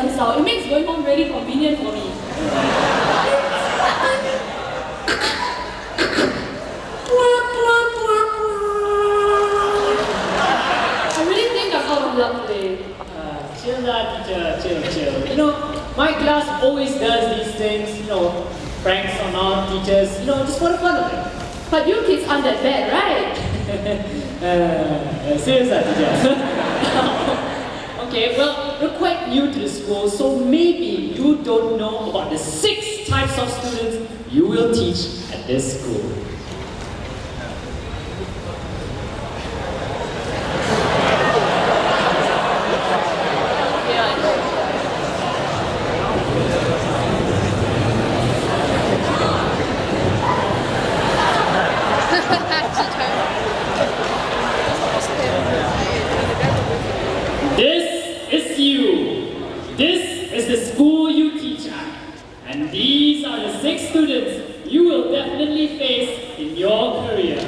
turns out. It makes going home really convenient for me. I really think I'm out of luck today. Chill lah, teacher, chill. You know, my class always does these things, you know, pranks on our teachers, you know, just for the fun of it. But you kids aren't that bad, right? Serious lah, teacher. Okay, well, you're quite new to the school, so maybe you don't know about the 6 types of students you will teach at this school. This is the school you teach at, and these are the 6 students you will definitely face in your career.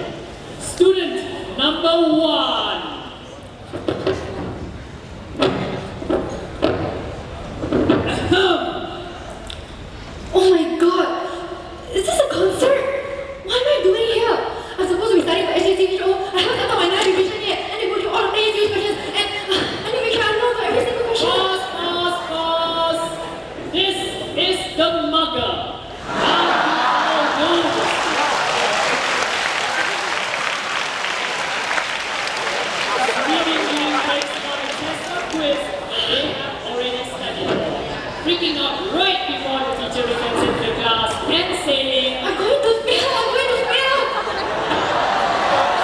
Student number 1. Oh my god! Is this a concert? What am I doing here? I'm supposed to be studying for SJC show. I haven't done my 9 revision yet, and they go through all of ASU's questions, and I need to make sure I know every single question. Pause! This is the mugger. Freaking out right before the teacher returns into the class and saying, I'm going to fail!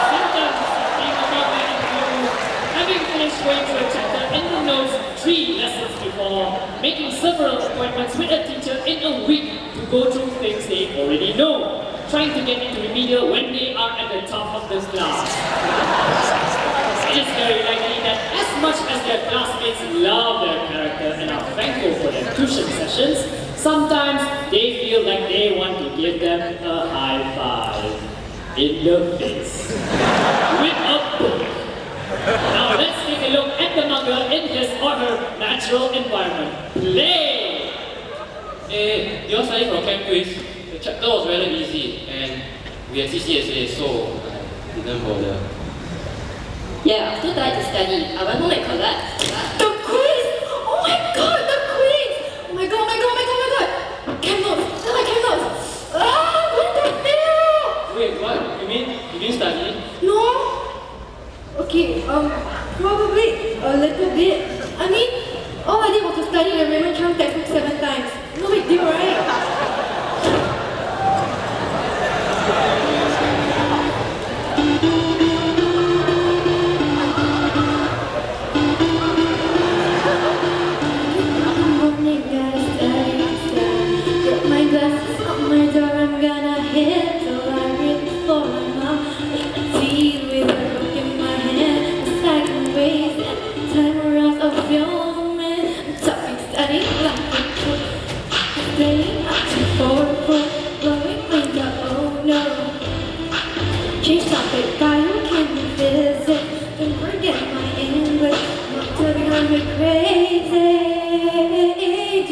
Symptoms of being a bug having finished going through a chapter in the notes 3 lessons before, making several appointments with a teacher in a week to go through things they already know, trying to get into remedial when they are at the top of the class. It is very likely that as much as their classmates love their character and are thankful for their tuition sessions, sometimes they feel like they want to give them a high five in the face with a book. Now let's take a look at the mugger in his or her natural environment. Play! You all studying for Chem Quiz? The chapter was rather easy and we had CCSA, so I didn't bother. Yeah, I was too tired to study. I went home and collapsed. The quiz! Oh my god, the quiz! Oh my god! Chem notes! Chem notes! I'm going to fail! Wait, what? You mean you didn't study? No? Okay, probably a little bit. I mean, all I did was to study the Raymond Chang textbook 7 times. No big deal, right? Change topic, biochemistry, physics, don't forget my English, not to become crazy.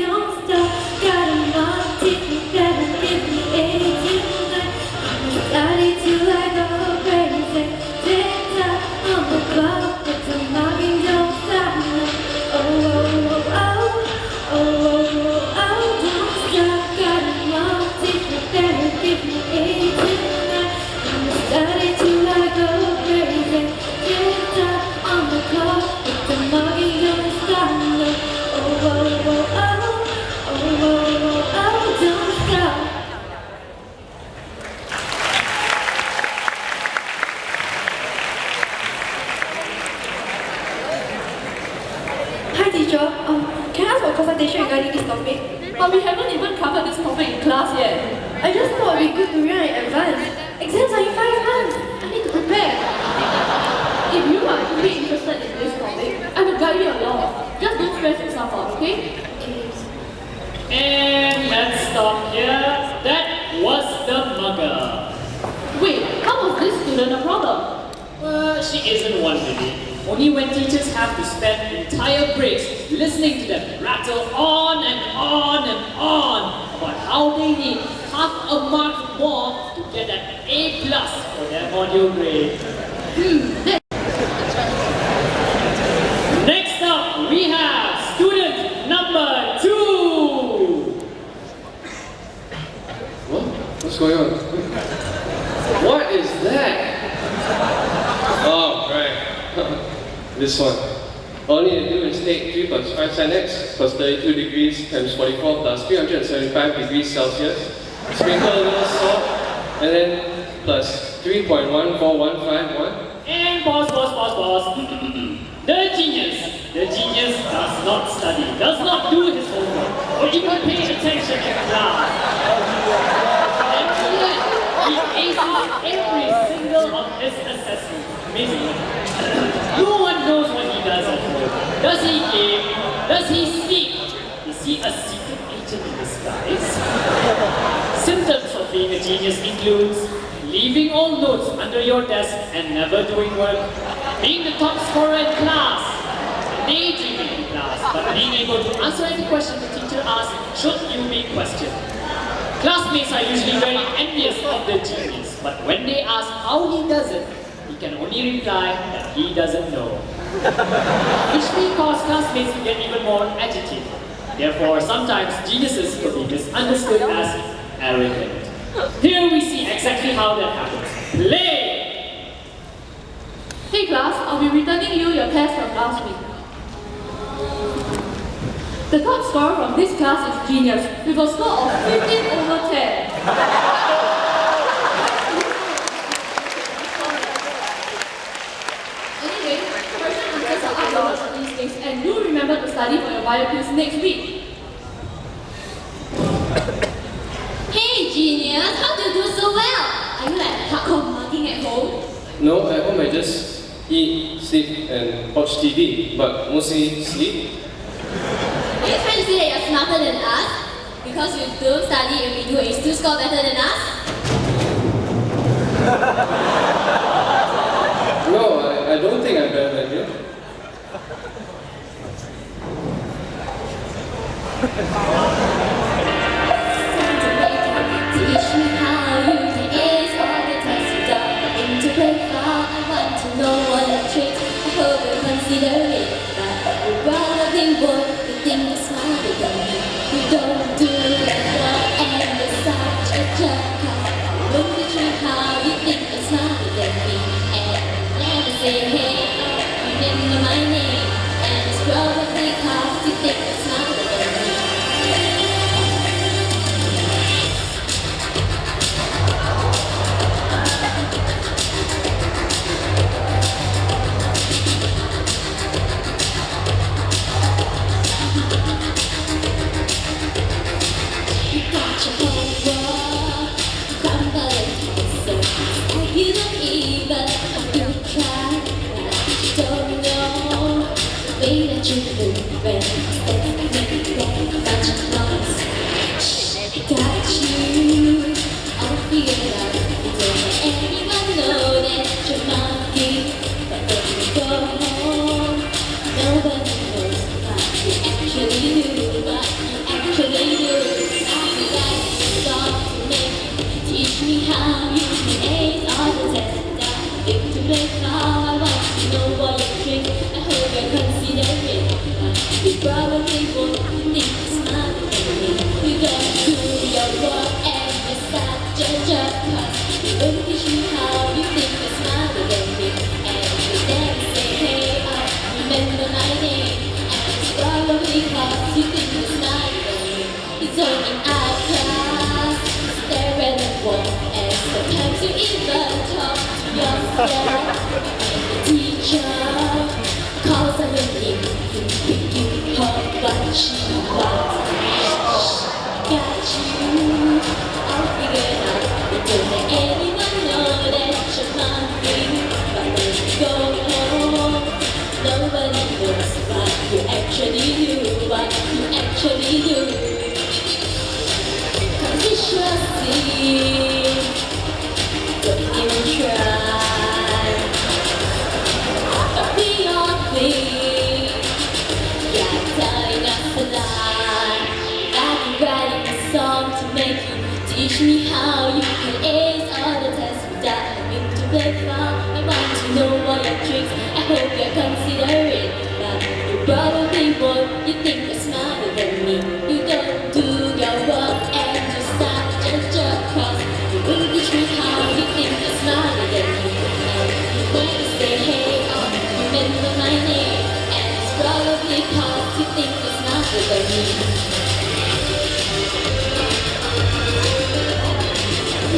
Don't stop, got a lot to do, better give me a tonight. I'ma study till I go crazy. Tick tock on the clock, but the mugging don't stop now. Oh, don't stop, got a lot to do, better give me a tonight. Study till I go crazy. Tick tock on the clock, but the mugging don't stop now. Oh, don't stop. Hi teacher, can I ask for a consultation regarding this topic? But we haven't even covered this topic in class yet. I just thought it would be good to learn in advance. Exams are in 5 months. I need to prepare. If you are truly interested in this topic, I will guide you along. Just don't stress yourself out, okay? And let's stop here. That was the mugger. Wait, how was this student a problem? Well, she isn't one really. only when teachers have to spend entire breaks listening to them rattle on and on and on about how they need half a mark more to get an A+ for their module grade. Next up, we have student number 2. What? What's going on? What is that? Oh, right. This one. All you need to do is take 3 plus 5 sin x plus 32 degrees times 44 plus 375 degrees Celsius. Sprinkle a little salt, and then plus 3.14151. And pause. The genius does not study, does not do his homework, or even pay attention in class. And yet, he aces every single of his assessments. Amazing. No one knows what he does at home. Does he game? Does he sleep? Is he a secret agent in disguise? Symptoms of being a genius includes leaving all notes under your desk and never doing work, being the top scorer in class, daydreaming in class, but being able to answer any question the teacher asks should you be questioned. Classmates are usually very envious of the genius, but when they ask how he does it, he can only reply that he doesn't know. Which may cause classmates to get even more agitated. Therefore, sometimes geniuses could be misunderstood as arrogant. Here we see exactly how that happens. Play! Hey class, I'll be returning you your test from last week. The top scorer from this class is Genius, with a score of 15 over 10. Anyway, question answers are uploaded on these things, and do remember to study for your bio quiz next week. Hey Genius, how do you do so well? Are you like hardcore marking at home? No, at home I just eat, sleep, and watch TV, but mostly sleep. Are you trying to say that you're smarter than us? Because you don't study and we do and you still score better than us? No, I don't think I'm better than you. Teach me how you can ace all the tests you done. Into play far, I want to know what your tricks. I hope you consider it. But you're probably boy, you think you're smarter than me. You don't do it well, and you're such a jerk. When you try how you think you're smarter than me, and you never say hey, remember my name. And it's probably cause you think you're smarter than me. You don't even you try, but you don't know the way that you move when you make that much noise. Got you all figured out. You don't let anyone know that you're monkey, but when you go home, nobody knows what you actually do. What you actually do. I feel like it's all to make. Teach me how you can ace all the tests. If to play now, I want to know what you think. I hope you consider it. You probably won't think it's smarter than me. You don't do your work and you're such a jerk. Cause you don't teach me how you think you're smarter than me. And you never say hey, remember my name. And it's probably cause you think you're smarter than me. It's only our class, stare at the wall, and sometimes you even talk to yourself. And the teacher calls on your name, you think you heard what she wants. Got you all figured out. You don't let anyone know that you're monkey, but when you go home, nobody knows what you actually do. What you actually do. It's just don't even try. But we all teach me how you can ace all the tests without having to play far. I want to know all your tricks, I hope you consider it. But you probably won't, you think you're smarter than me. You don't do your work and you start to judge your cause. You will teach me how you think you're smarter than me. And you might say, hey, oh, remember my name. And it's probably cause you think you're smarter than me.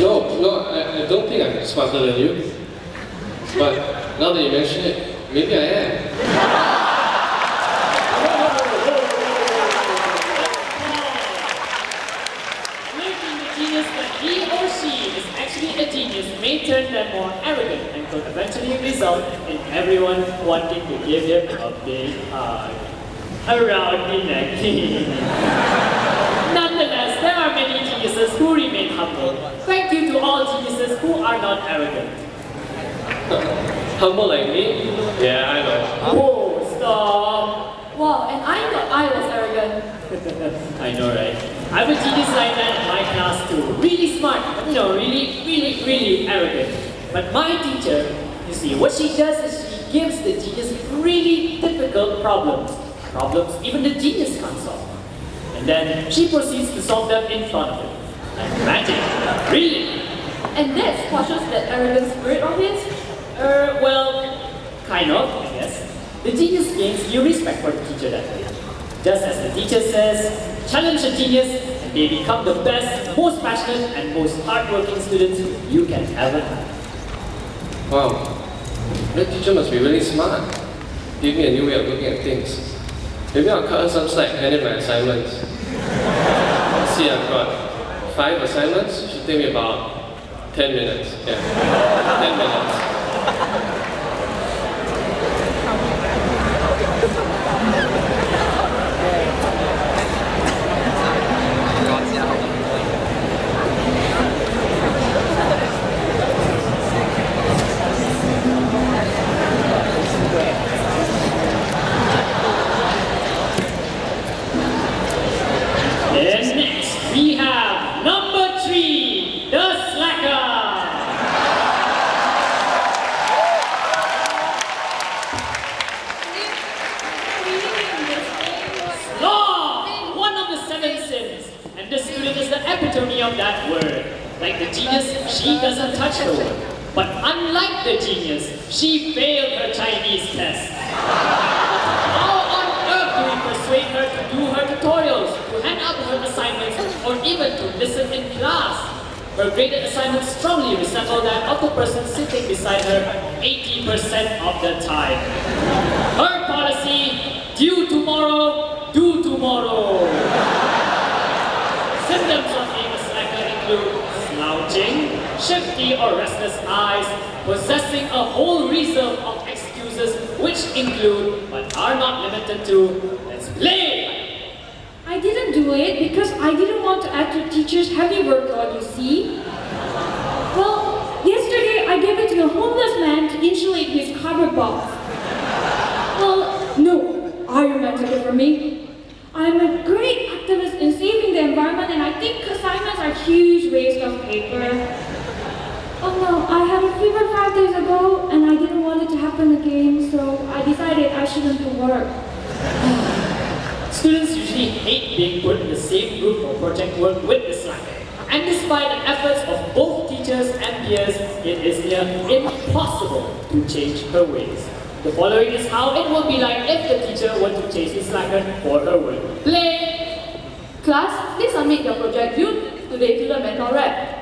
No, I don't think I'm smarter than you. But now that you mention it, maybe I am. Making the genius that he or she is actually a genius may turn them more arrogant and could eventually result in everyone wanting to give him a big hug around the neck. Nonetheless, there are many geniuses who remain humble. Thank you to all geniuses who are not arrogant. Humble like me? Yeah, I know. Oh, stop! Wow, and I thought I was arrogant. I know, right? I have a genius like that in my class too. Really smart, but really arrogant. But my teacher, you see, what she does is she gives the genius really difficult problems. Problems even the genius can't solve. And then she proceeds to solve them in front of him. Like magic, really. And that squashes that arrogant spirit of his? Well, kind of, I guess. The genius gains your respect for the teacher that way. Just as the teacher says, challenge a genius and they become the best, most passionate and most hardworking students you can ever have. Wow, that teacher must be really smart. Give me a new way of looking at things. Maybe I'll cut her some slack handling my assignments. See, I've got 5 assignments. It should take me about 10 minutes. Yeah, 10 minutes. And next we have number 3, the slacker. Law, one of the 7 sins, and the student is the epitome of that word. Like the genius, she doesn't touch the word. But unlike the genius, she failed her Chinese test. How on earth do we persuade her to do her tutorials, to hand out her assignments, or even to listen in class? Her graded assignments strongly resemble that of the person sitting beside her 80% of the time. Her policy, due tomorrow, do tomorrow. Symptoms of being a slacker include slouching, shifty or restless eyes, possessing a whole reserve of excuses which include, but are not limited to, let's play! I didn't do it because I didn't want to add to teacher's heavy workload, you see. Well, yesterday I gave it to a homeless man to insulate his cardboard box. Well, no, Iron Man took it from me. I'm a great activist in saving the environment and I think assignments are huge waste of paper. Oh no, I had a fever 5 days ago and I didn't want it to happen again, so I decided I shouldn't do work. Students usually hate being put in the same group for project work with the slacker. And despite the efforts of both teachers and peers, it is near impossible to change her ways. The following is how it will be like if the teacher were to change the slacker for her work. Play! Class, please submit your project due today to the mentor rep.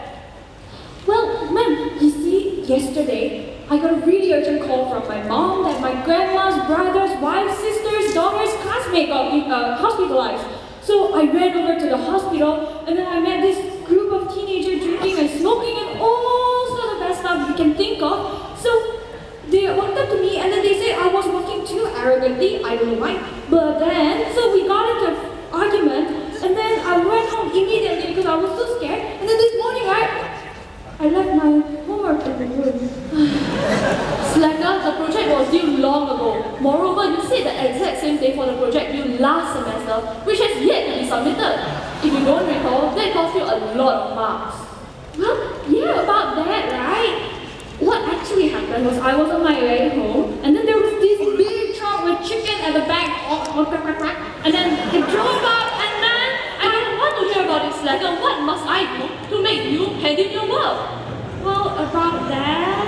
Well, ma'am, you see, yesterday I got a really urgent call from my mom that my grandma's brother's wife's sister's daughter's classmate got hospitalized. So I ran over to the hospital and then I met this group of teenagers drinking and smoking and all sorts of bad stuff you can think of. So they walked up to me and then they said I was walking too arrogantly, I don't know why. But then, so we got into an argument and then I went home immediately because I was so scared. And then this morning I left my homework in the room. Slacker, the project was due long ago. Moreover, you said the exact same day for the project due last semester, which has yet to be submitted. If you don't recall, that cost you a lot of marks. Well, yeah, about that, right? What actually happened was I was on my way home, and then there was this big truck with chicken at the back, and then it drove up, and then I didn't want to hear about it, Slacker. What must I do to make you hand in your work? Well, about that.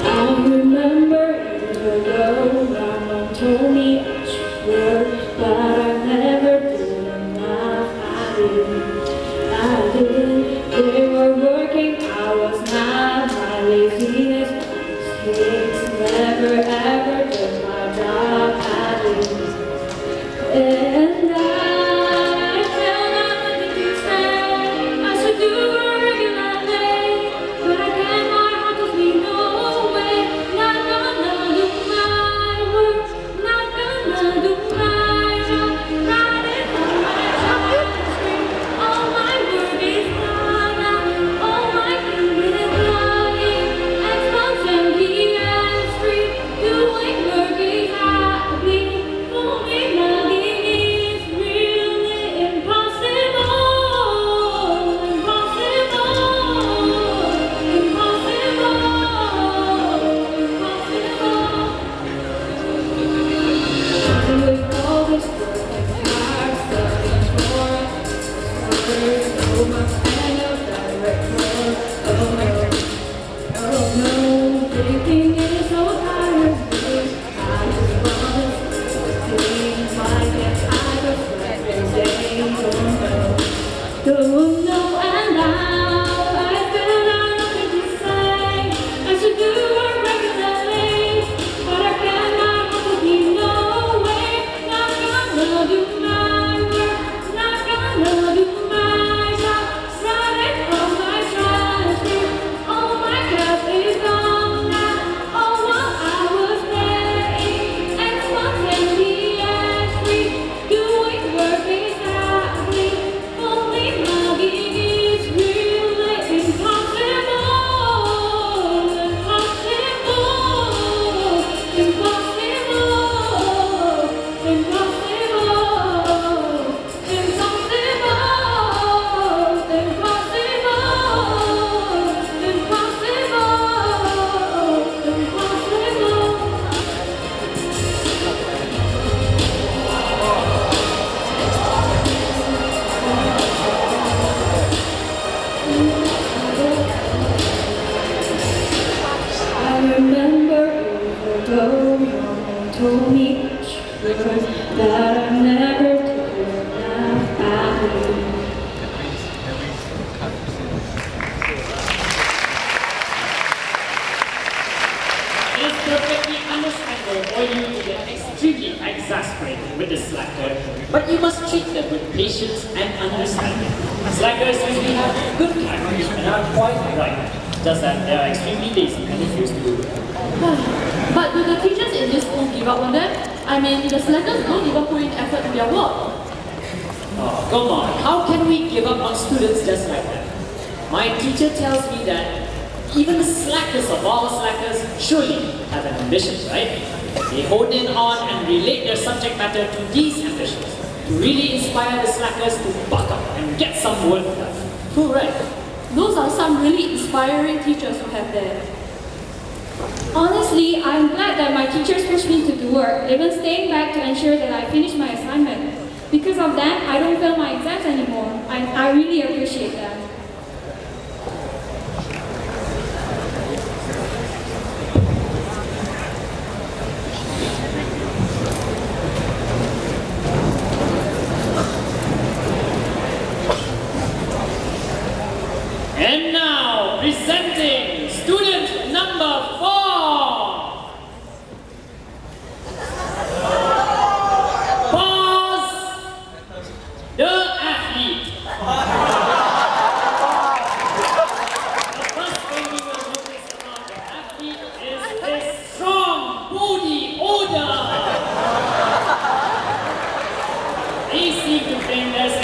I remember years ago, my mom told me I should work, but I never did enough. I did. They were working, I was not. My laziness, my mistakes, never ever did my job. I did. And I felt nothing to say. I should do a regular day, but I can't. My heart tells me no way. Not gonna do my work. Not gonna do my job. Riding on my giant screen. All my work is done now. All my food is lying. Xbox and PS3. Doing work is happy. Only mugging is really impossible. Impossible. Impossible. With all this work and hard stuff for so much and a director. Oh no, thinking is so tired. I just promise things like that. I just every day. Don't know, and now I feel like nothing to say. I should do a regularly, but I cannot hold me no way. Not gonna do my work, not gonna do my job. Riding on my transcript, all my cap is gone now. All what I was paying, Xbox and PS3, doing work is happening. Only mugging is really impossible. Impossible. Impossible. Impossible. I remember years ago, Mama told me I should work, that I never did enough. I did. It is perfectly understandable for you to get extremely exasperated with the slacker, but you must treat them with patience and understanding. Slackers usually have good characters and are quite bright, just that they are extremely lazy and refuse to do it. But do the teachers in this school give up on them? I mean, the slackers don't even put in effort to their work. Oh, come on, how can we give up on students just like that? My teacher tells me that even the slackers of all slackers surely have an ambition, right? They hone in on and relate their subject matter to these ambitions to really inspire the slackers to buck up and get some work done. Cool, right? Those are some really inspiring teachers you have there. Honestly, I'm glad that my teachers pushed me to do work, even staying back to ensure that I finish my assignment. Because of that, I don't fail my exams anymore. I really appreciate that. And now, presenting student number 4. Pause. The athlete. The first thing we will notice about the athlete is his strong booty odor. They seem to think there's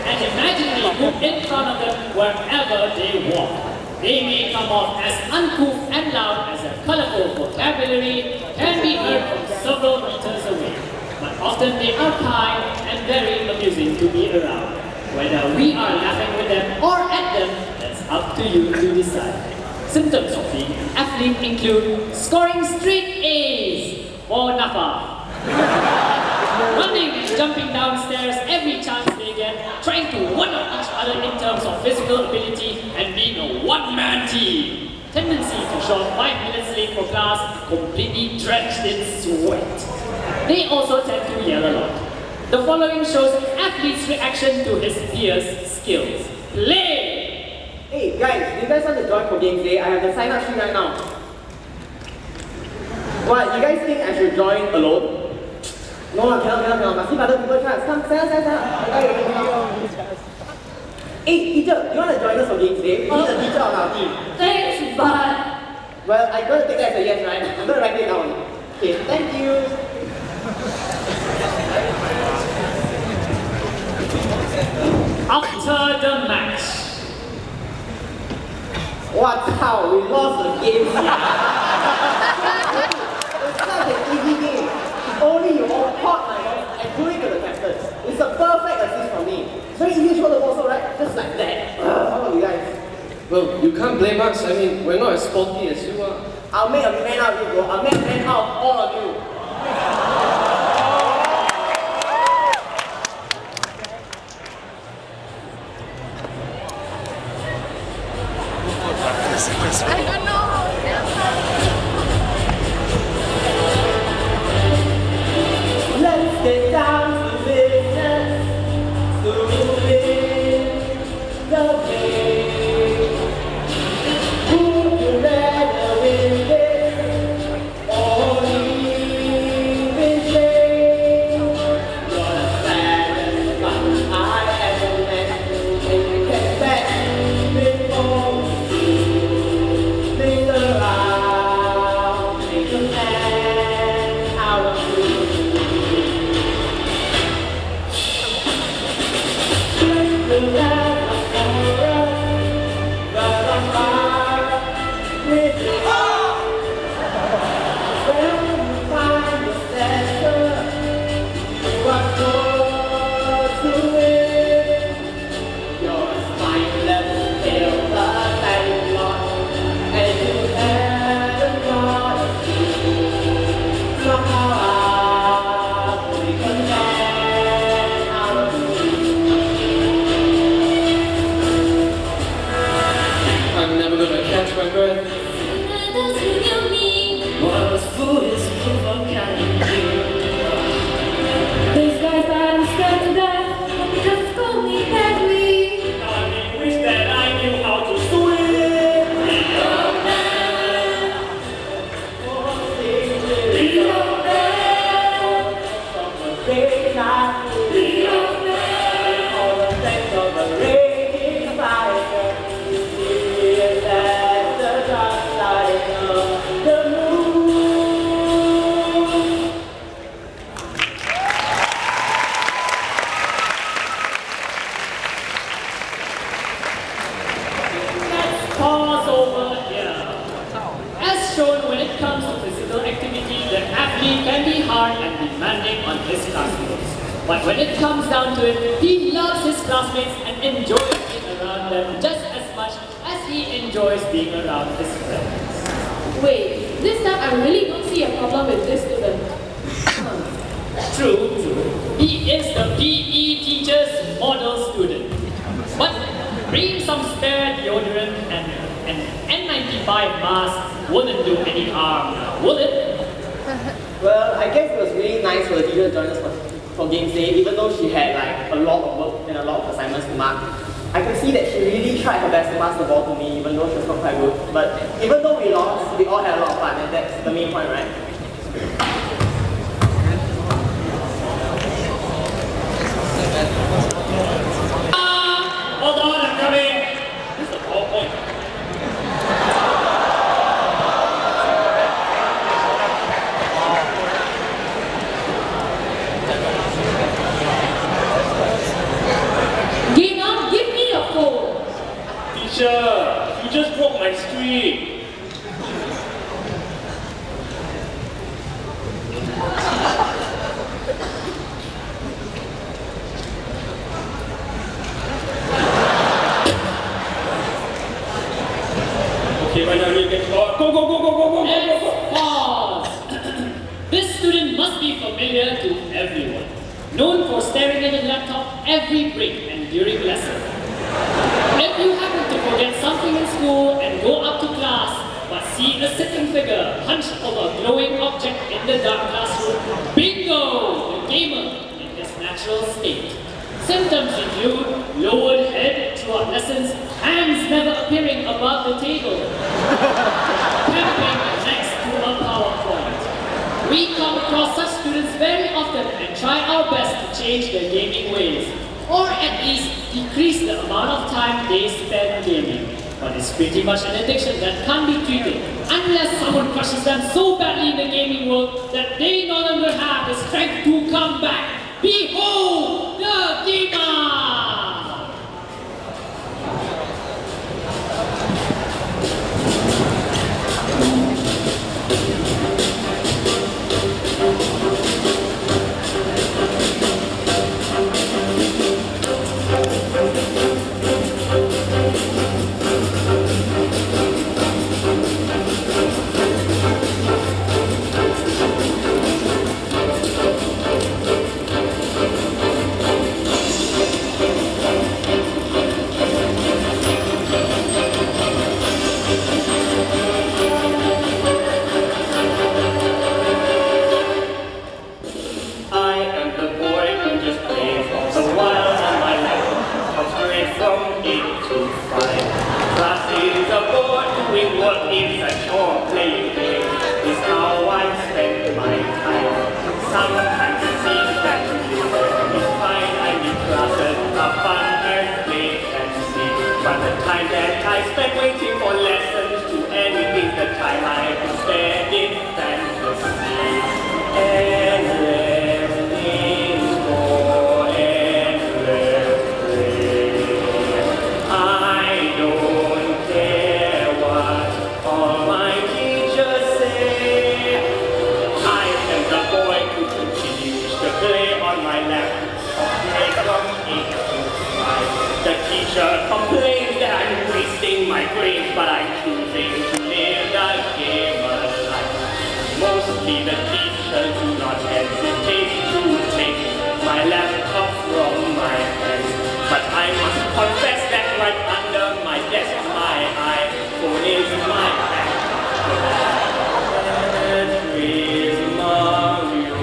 an imaginary group in front of them wherever they walk. They may come off song as uncouth and loud as a colorful vocabulary can be heard from several meters away. But often they are kind and very amusing to be around. Whether we are laughing with them or at them, that's up to you to decide. Symptoms of being an athlete include scoring straight A's for NAFA, running and jumping downstairs every chance they get, trying to one-up each other in terms of physical ability, and being a one-man team. Tendency to show up 5 minutes late for class, completely drenched in sweat. They also tend to yell a lot. The following shows an athlete's reaction to his peers' skills. Play! Hey guys, do you guys want to join for games day? I have the sign up sheet right now. What, you guys think I should join alone? No, I cannot. Must give other people a chance. Come, sign up. Hey teacher, you want to join us for games day? We need a teacher on our team. Thanks, but Well, I'm going to take that as a yes, right? I'm going to write it down. Okay, thank you. After the match. What how we lost the game here. It's such an easy game. If only you all caught my ball and threw it to the captain. It's a perfect assist from me. It's very easy to throw the ball, so right? Just like that. How about you guys? Well, you can't blame us. I mean, we're not as sporty as you are. I'll make a man out of you, bro. I'll make a man out of all of you. Let's get down to business to win the game. Would you rather win this or leave in shame? You're the saddest one I ever met, and you get back before we spin around, make a man out of you. I'm never gonna catch my breath. these guys are scared to death. Just scold me badly. I wish that I knew how to swim. Let's pause over here. As shown, when it comes to physical activity, the athlete can be hard and demanding on his classmates. But when it comes down to it, he loves his classmates and enjoys being around them just as much as he enjoys being around his friends. Wait, this time I really don't see a problem with this student. True. He is the PE teacher's model student. But bringing some spare deodorant and an N95 mask wouldn't do any harm, would it? Well, I guess it was really nice for the teacher to join us for games day, even though she had like a lot of work and a lot of assignments to mark. I could see that she really tried her best to pass the ball to me, even though she was not quite good. But even though we lost, we all had a lot of fun, and that's the main point, right? Hold on, I'm coming. This is a ball point. Give me a phone. Teacher, you just broke my streak. Okay, right now you can go, go, go, go, go, go, go, go, go, go. Pause. This student must be familiar to everyone. Known for staring at the laptop every break and during lesson. If you happen to forget something in school and go up to class, but see a sitting figure hunched over a glowing object in the dark classroom, bingo! The gamer in his natural state. Symptoms include lowered head throughout lessons, hands never appearing above the table, camping next to a PowerPoint. We come across such students very often and try our best to change their gaming ways, or at least decrease the amount of time they spend gaming. But it's pretty much an addiction that can't be treated unless someone crushes them so badly in the gaming world that they no longer have the strength to come back. Behold the gamer! Complains that I'm wasting my brains, but I'm choosing to live the gamer life. Mostly the teachers do not hesitate to take my laptop from my hands. But I must confess that right under my desk, my iPhone is my bag. With Mario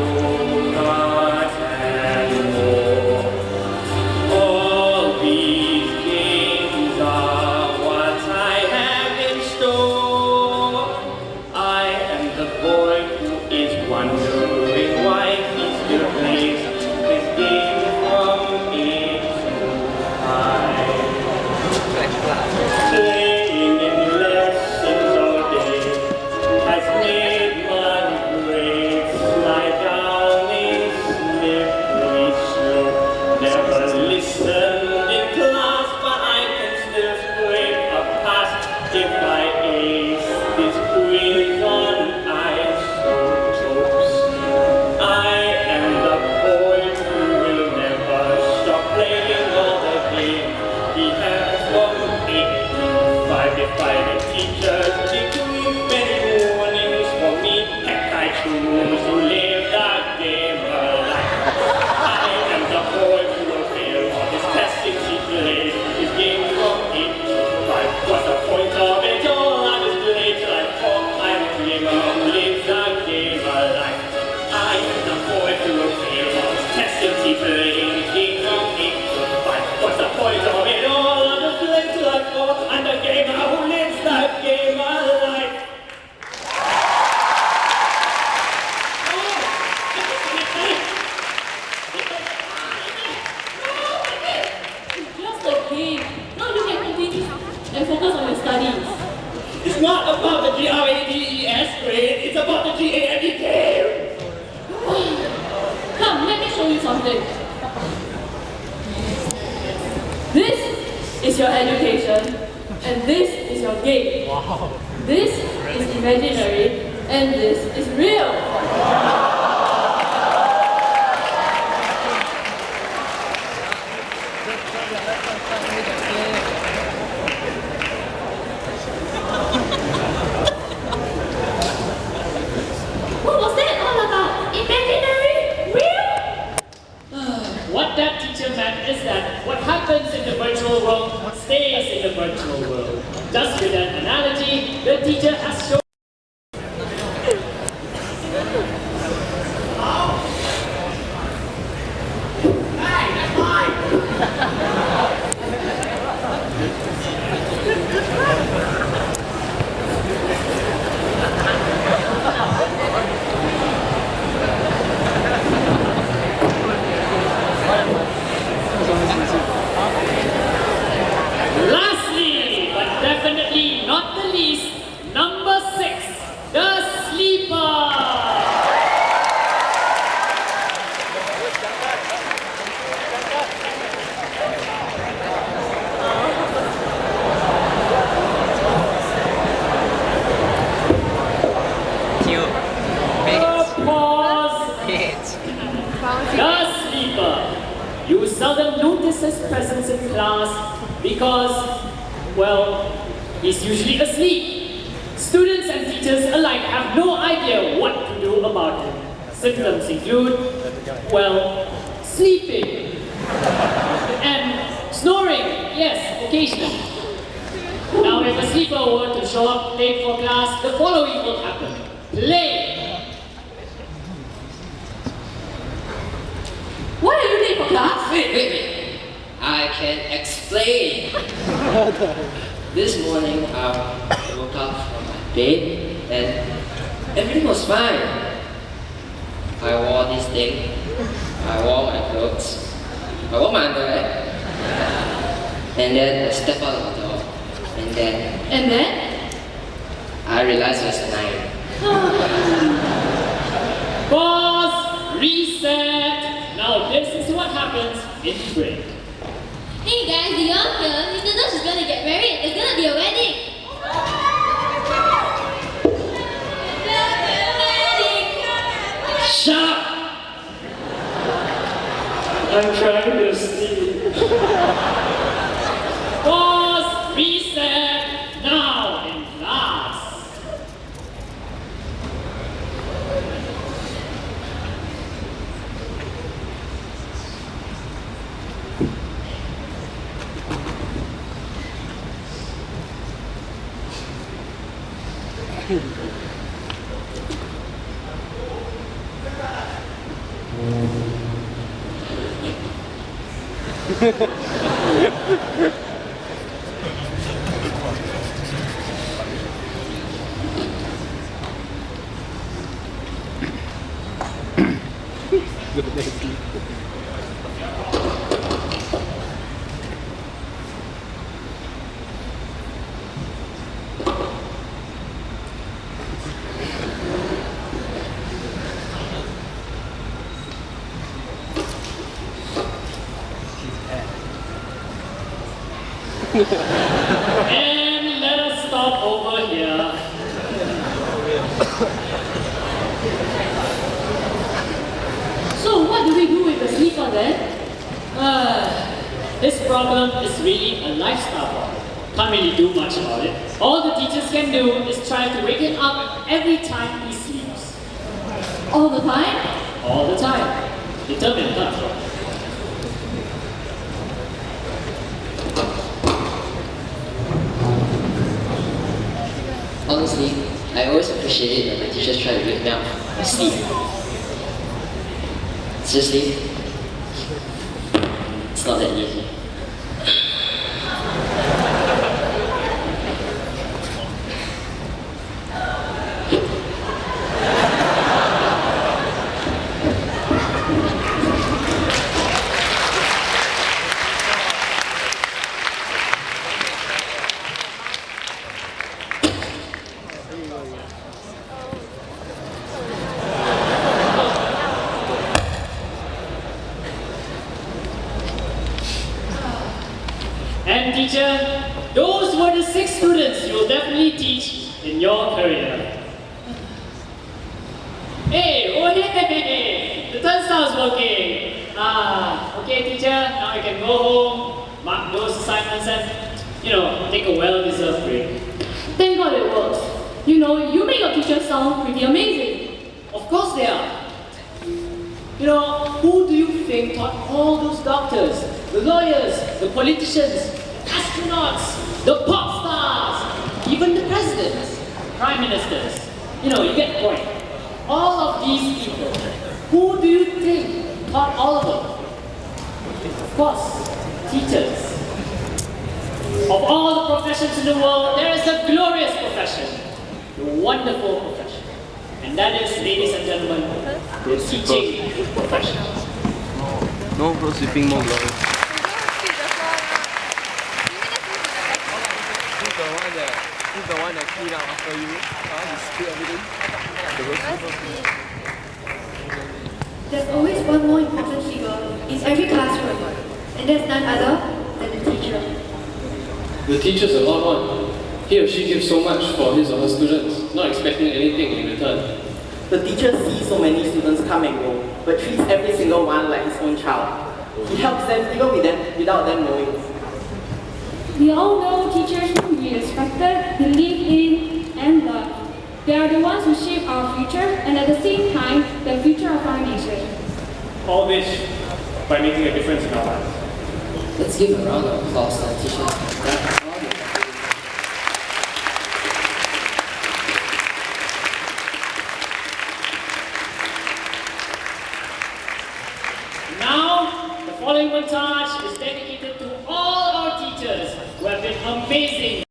Kart and more. All these games are what I have in store. I am the boy who is wondering why he still plays this game from 8 to 5. Playing in lessons all day has made my grades slide down a slippery slope. Never listened in class, but I can still scrape a pass if I ace this quiz on isotopes. I am the boy who will never stop playing all the games he has from 8 to 5. If I the teachers decree many warnings for me, heck, I choose to live that gamer life. I am the boy who will fail all his testings he plays his game from 8 to 5. What's the point of it all? I just play till I'm poor. I'm a gamer who lives the gamer life. I am the boy who will fail all his testings he plays his game from 8 to 5. What's the point of it all? I just play till I'm poor. I'm the gamer who lives the gamer life. Just a game. Now you can continue and focus on your studies. It's not about the GRADES grade, it's about the GAME game. Come, let me show you something. This is your education, and this is your game. This is imaginary, and this is real. the teacher has shown. Lastly, but definitely not the least, number 6, the sleeper. Pause. The sleeper. You seldom notice his presence in class because, well, he's usually asleep. Students and teachers alike have no idea what to do about him. Symptoms include, well, sleeping and snoring, yes, occasionally. Now, if a sleeper were to show up late for class, the following will happen. Play. Why are you late for class? Wait. I can explain. This morning, I woke up from my bed and everything was fine. I wore this thing. I wore my clothes. I wore my underwear. And then I stepped out of the door. And then I realized it was 9. Pause. Reset. Now this is what happens in break. Hey guys, the young girl, Mr. Nush is gonna get married. There's gonna be a wedding. Shut up! I'm trying to sleep. Pause. Reset. Now in class. And let us stop over here. So what do we do with the sleeper then? This problem is really a lifestyle problem. Can't really do much about it. All the teachers can do is try to wake him up every time he sleeps. All the time? All the time. Determined, huh? Honestly, I always appreciate it when my teachers try to wake me up from my sleep. Seriously, it's not that easy. And teacher, those were the 6 students you will definitely teach in your career. Hey, oh hey, the turnstile's working. Okay teacher, now you can go home, mark those assignments and, take a well-deserved break. Thank God it works. You know, you make your teachers sound pretty amazing. Of course they are. Who do you think taught all those doctors, the lawyers, the politicians, the astronauts, the pop stars, even the presidents? prime ministers. You know, you get the point. All of these people, who do you think taught all of them? Of course, teachers. Of all the professions in the world, there is a glorious profession, a wonderful profession. And that is, ladies and gentlemen, the teaching profession. No, no sweeping more glorious. He's the one that clean up after you. You spill everything. There's always one more important figure in every classroom, and there's none other than the teacher. The teacher's a odd one. He or she gives so much for his or her students, not expecting anything in return. The teacher sees so many students come and go, but treats every single one like his own child. He helps them even without them knowing. We all know teachers whom we respected, believe in, and love. They are the ones who shape our future and at the same time, the future of our nation. All this by making a difference in our lives. Let's give a round of applause to our teachers.